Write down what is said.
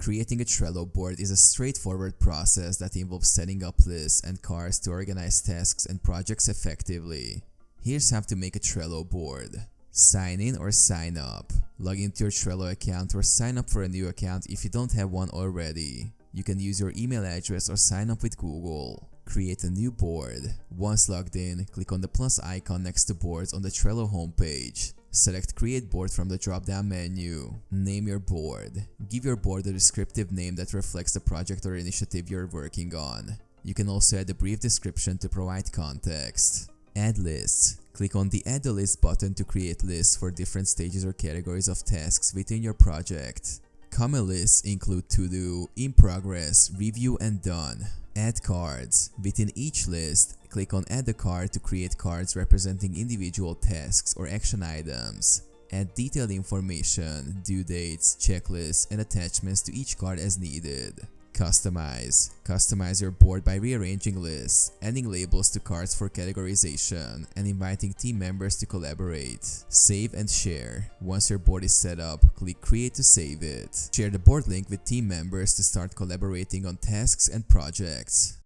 Creating a Trello board is a straightforward process that involves setting up lists and cards to organize tasks and projects effectively. Here's how to make a Trello board. Sign in or sign up. Log into your Trello account or sign up for a new account if you don't have one already. You can use your email address or sign up with Google. Create a new board. Once logged in, click on the plus icon next to boards on the Trello homepage. Select Create Board from the drop-down menu. Name your board. Give your board a descriptive name that reflects the project or initiative you're working on. You can also add a brief description to provide context. Add lists. Click on the Add a List button to create lists for different stages or categories of tasks within your project. Common lists include To-Do, In Progress, Review, and Done. Add cards. Within each list, click on Add a Card to create cards representing individual tasks or action items. Add detailed information, due dates, checklists, and attachments to each card as needed. Customize. Customize your board by rearranging lists, adding labels to cards for categorization, and inviting team members to collaborate. Save and share. Once your board is set up, click Create to save it. Share the board link with team members to start collaborating on tasks and projects.